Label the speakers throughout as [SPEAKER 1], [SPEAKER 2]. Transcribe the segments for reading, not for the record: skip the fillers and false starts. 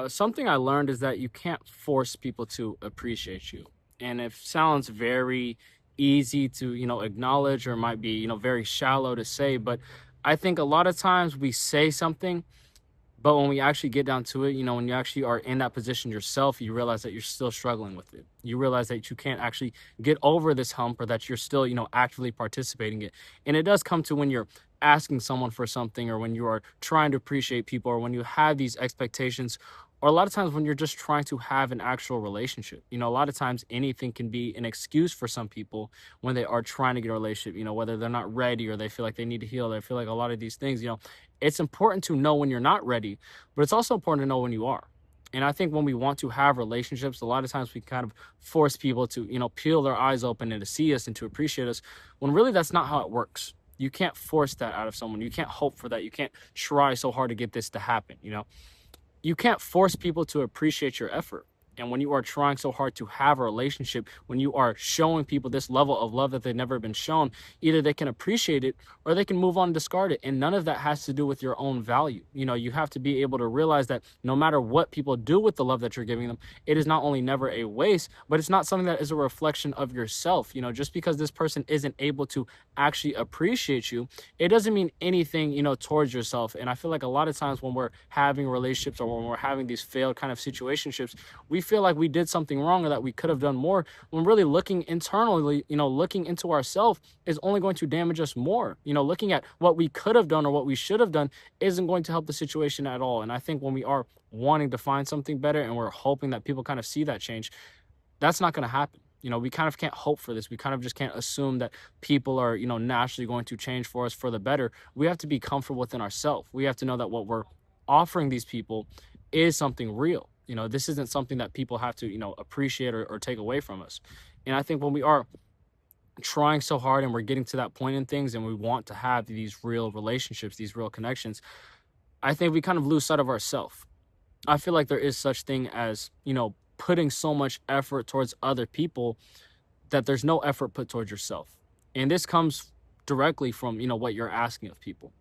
[SPEAKER 1] Something I learned is that you can't force people to appreciate you. And it sounds very easy to, acknowledge, or might be, very shallow to say, but I think a lot of times we say something, but when we actually get down to it, when you actually are in that position yourself, you realize that you're still struggling with it. You realize that you can't actually get over this hump, or that you're still, actively participating it. And it does come to when you're asking someone for something, or when you are trying to appreciate people, or when you have these expectations, or a lot of times when you're just trying to have an actual relationship. A lot of times anything can be an excuse for some people when they are trying to get a relationship, whether they're not ready, or they feel like they need to heal. They feel like a lot of these things, it's important to know when you're not ready, but it's also important to know when you are. And I think when we want to have relationships, a lot of times we kind of force people to, peel their eyes open and to see us and to appreciate us, when really that's not how it works. You can't force that out of someone. You can't hope for that. You can't try so hard to get this to happen. You can't force people to appreciate your effort. And when you are trying so hard to have a relationship, when you are showing people this level of love that they've never been shown, either they can appreciate it or they can move on and discard it. And none of that has to do with your own value. You have to be able to realize that no matter what people do with the love that you're giving them, it is not only never a waste, but it's not something that is a reflection of yourself. Just because this person isn't able to actually appreciate you, it doesn't mean anything, towards yourself. And I feel like a lot of times when we're having relationships, or when we're having these failed kind of situationships, we feel like we did something wrong, or that we could have done more, when really looking internally, looking into ourselves, is only going to damage us more. Looking at what we could have done or what we should have done isn't going to help the situation at all. And I think when we are wanting to find something better, and we're hoping that people kind of see that change, that's not going to happen. We kind of can't hope for this. We kind of just can't assume that people are, naturally going to change for us for the better. We have to be comfortable within ourselves. We have to know that what we're offering these people is something real. This isn't something that people have to, appreciate, or take away from us. And I think when we are trying so hard, and we're getting to that point in things, and we want to have these real relationships, these real connections, I think we kind of lose sight of ourselves. I feel like there is such thing as, putting so much effort towards other people, that there's no effort put towards yourself. And this comes directly from, what you're asking of people.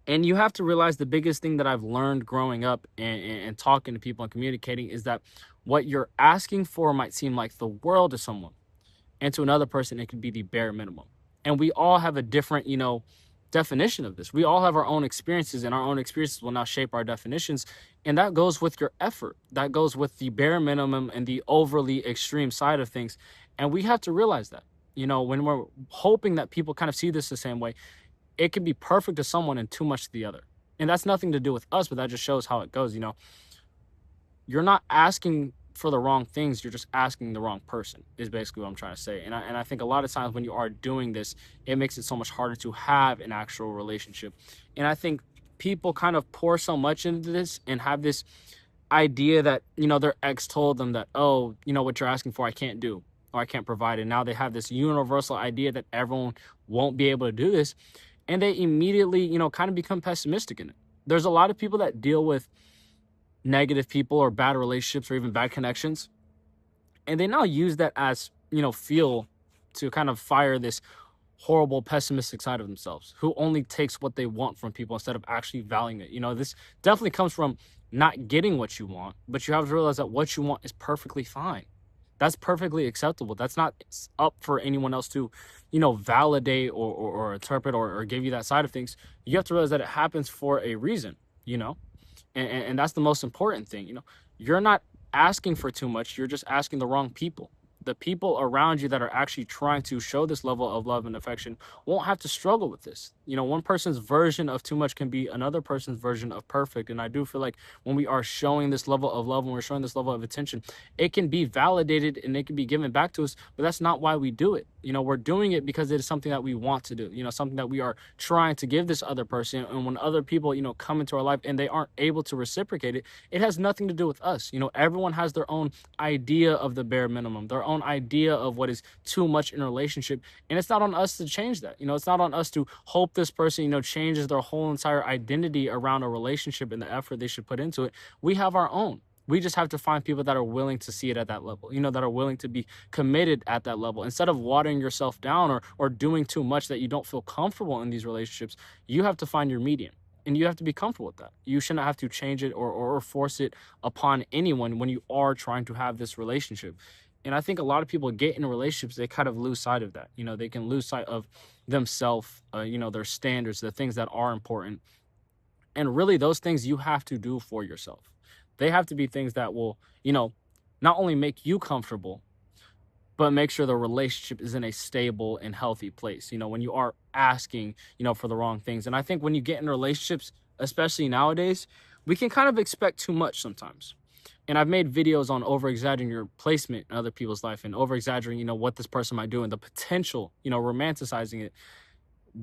[SPEAKER 1] And you have to realize the biggest thing that I've learned growing up, and talking to people and communicating, is that what you're asking for might seem like the world to someone, and to another person it could be the bare minimum. And we all have a different, definition of this. We all have our own experiences, and our own experiences will now shape our definitions. And that goes with your effort. That goes with the bare minimum and the overly extreme side of things. And we have to realize that, when we're hoping that people kind of see this the same way, it can be perfect to someone and too much to the other. And that's nothing to do with us, but that just shows how it goes. You're not asking for the wrong things. You're just asking the wrong person, is basically what I'm trying to say. And I think a lot of times when you are doing this, it makes it so much harder to have an actual relationship. And I think people kind of pour so much into this, and have this idea that, their ex told them that, oh, what you're asking for, I can't do, or I can't provide. And now they have this universal idea that everyone won't be able to do this. And they immediately, kind of become pessimistic in it. There's a lot of people that deal with negative people, or bad relationships, or even bad connections, and they now use that as, fuel to kind of fire this horrible pessimistic side of themselves, who only takes what they want from people instead of actually valuing it. This definitely comes from not getting what you want, but you have to realize that what you want is perfectly fine. That's perfectly acceptable. That's not up for anyone else to, validate, or interpret, or give you that side of things. You have to realize that it happens for a reason, you know and that's the most important thing. You're not asking for too much. You're just asking the wrong people. The people around you that are actually trying to show this level of love and affection won't have to struggle with this. One person's version of too much can be another person's version of perfect. And I do feel like when we are showing this level of love, when we're showing this level of attention, it can be validated and it can be given back to us, but that's not why we do it. We're doing it because it is something that we want to do, something that we are trying to give this other person. And when other people, come into our life and they aren't able to reciprocate it, it has nothing to do with us. Everyone has their own idea of the bare minimum, their own idea of what is too much in a relationship. And it's not on us to change that. It's not on us to hope this person, changes their whole entire identity around a relationship and the effort they should put into it. We have our own. We just have to find people that are willing to see it at that level, that are willing to be committed at that level. Instead of watering yourself down, or doing too much that you don't feel comfortable in these relationships, you have to find your median. and you have to be comfortable with that. You shouldn't have to change it or force it upon anyone when you are trying to have this relationship. And I think a lot of people get in relationships, they kind of lose sight of that. They can lose sight of themselves, their standards, the things that are important. And really, those things you have to do for yourself. They have to be things that will, not only make you comfortable, but make sure the relationship is in a stable and healthy place, when you are asking, for the wrong things. And I think when you get in relationships, especially nowadays, we can kind of expect too much sometimes. And I've made videos on over exaggerating your placement in other people's life and over exaggerating, what this person might do and the potential, romanticizing it.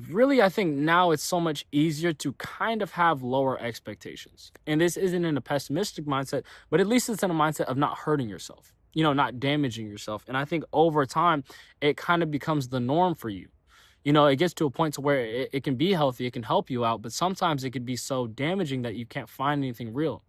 [SPEAKER 1] Really, I think now it's so much easier to kind of have lower expectations. And this isn't in a pessimistic mindset, but at least it's in a mindset of not hurting yourself, not damaging yourself. And I think over time, it kind of becomes the norm for you. It gets to a point to where it can be healthy, it can help you out, but sometimes it could be so damaging that you can't find anything real.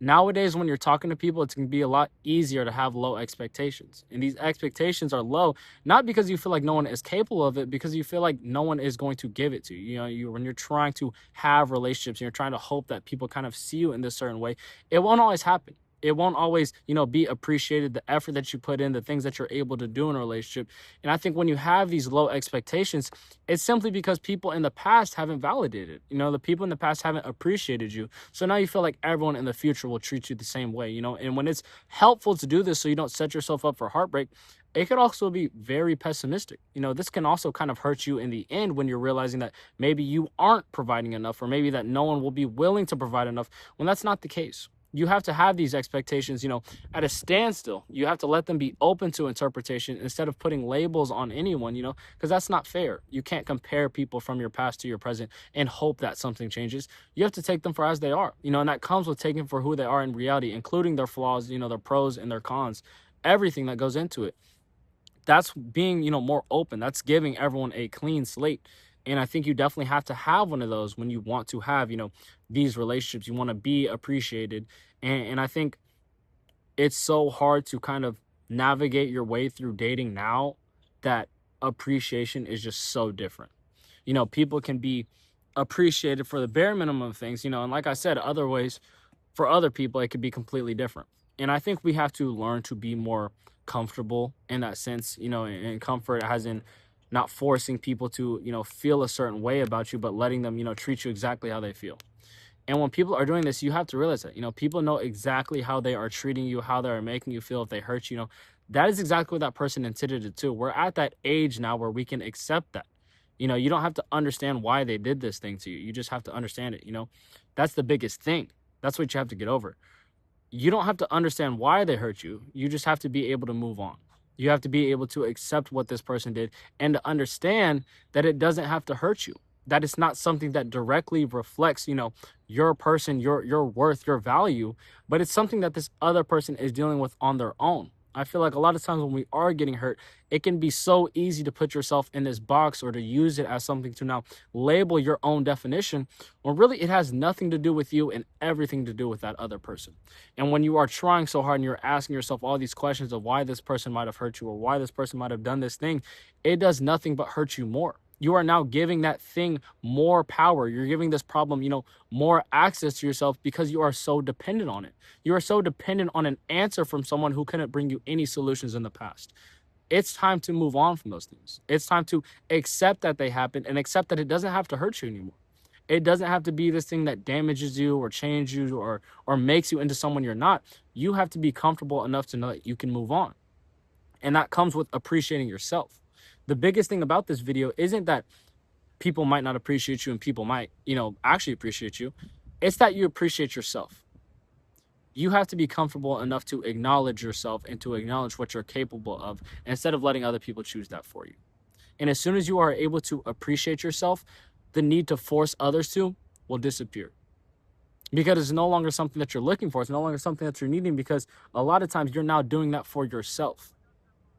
[SPEAKER 1] Nowadays, when you're talking to people, it's going to be a lot easier to have low expectations. And these expectations are low, not because you feel like no one is capable of it, because you feel like no one is going to give it to you. When you're trying to have relationships and you're trying to hope that people kind of see you in this certain way, it won't always happen. It won't always, be appreciated, the effort that you put in, the things that you're able to do in a relationship. And I think when you have these low expectations, it's simply because people in the past haven't validated. The people in the past haven't appreciated you. So now you feel like everyone in the future will treat you the same way, And when it's helpful to do this so you don't set yourself up for heartbreak, it could also be very pessimistic. This can also kind of hurt you in the end when you're realizing that maybe you aren't providing enough, or maybe that no one will be willing to provide enough when that's not the case. You have to have these expectations, at a standstill. You have to let them be open to interpretation instead of putting labels on anyone, because that's not fair. You can't compare people from your past to your present and hope that something changes. You have to take them for as they are, and that comes with taking for who they are in reality, including their flaws, their pros and their cons, everything that goes into it. That's being, more open. That's giving everyone a clean slate. And I think you definitely have to have one of those when you want to have, these relationships. You want to be appreciated. And I think it's so hard to kind of navigate your way through dating now that appreciation is just so different. People can be appreciated for the bare minimum of things, and like I said, other ways for other people, it could be completely different. And I think we have to learn to be more comfortable in that sense, and comfort as in not forcing people to, feel a certain way about you, but letting them, treat you exactly how they feel. And when people are doing this, you have to realize that, people know exactly how they are treating you, how they are making you feel if they hurt you. That is exactly what that person intended to do. We're at that age now where we can accept that. You don't have to understand why they did this thing to you. You just have to understand it. That's the biggest thing. That's what you have to get over. You don't have to understand why they hurt you. You just have to be able to move on. You have to be able to accept what this person did and to understand that it doesn't have to hurt you. That it's not something that directly reflects, your person, your worth, your value, but it's something that this other person is dealing with on their own. I feel like a lot of times when we are getting hurt, it can be so easy to put yourself in this box or to use it as something to now label your own definition, when really it has nothing to do with you and everything to do with that other person. And when you are trying so hard and you're asking yourself all these questions of why this person might have hurt you or why this person might have done this thing, it does nothing but hurt you more. You are now giving that thing more power. You're giving this problem, more access to yourself because you are so dependent on it. You are so dependent on an answer from someone who couldn't bring you any solutions in the past. It's time to move on from those things. It's time to accept that they happened and accept that it doesn't have to hurt you anymore. It doesn't have to be this thing that damages you or changes you or makes you into someone you're not. You have to be comfortable enough to know that you can move on. And that comes with appreciating yourself. The biggest thing about this video isn't that people might not appreciate you and people might, actually appreciate you. It's that you appreciate yourself. You have to be comfortable enough to acknowledge yourself and to acknowledge what you're capable of instead of letting other people choose that for you. And as soon as you are able to appreciate yourself, the need to force others to will disappear. Because it's no longer something that you're looking for. It's no longer something that you're needing, because a lot of times you're now doing that for yourself.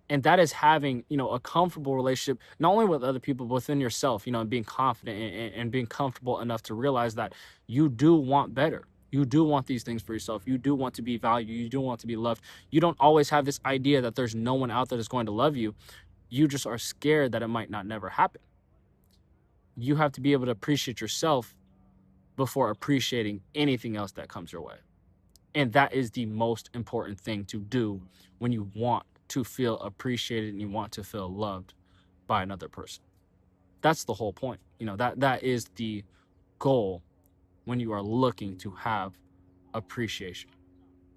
[SPEAKER 1] And that is having, a comfortable relationship, not only with other people, but within yourself, and being confident and being comfortable enough to realize that you do want better. You do want these things for yourself. You do want to be valued. You do want to be loved. You don't always have this idea that there's no one out there that's going to love you. You just are scared that it might not never happen. You have to be able to appreciate yourself before appreciating anything else that comes your way. And that is the most important thing to do when you want to feel appreciated and you want to feel loved by another person. That's the whole point. That is the goal when you are looking to have appreciation.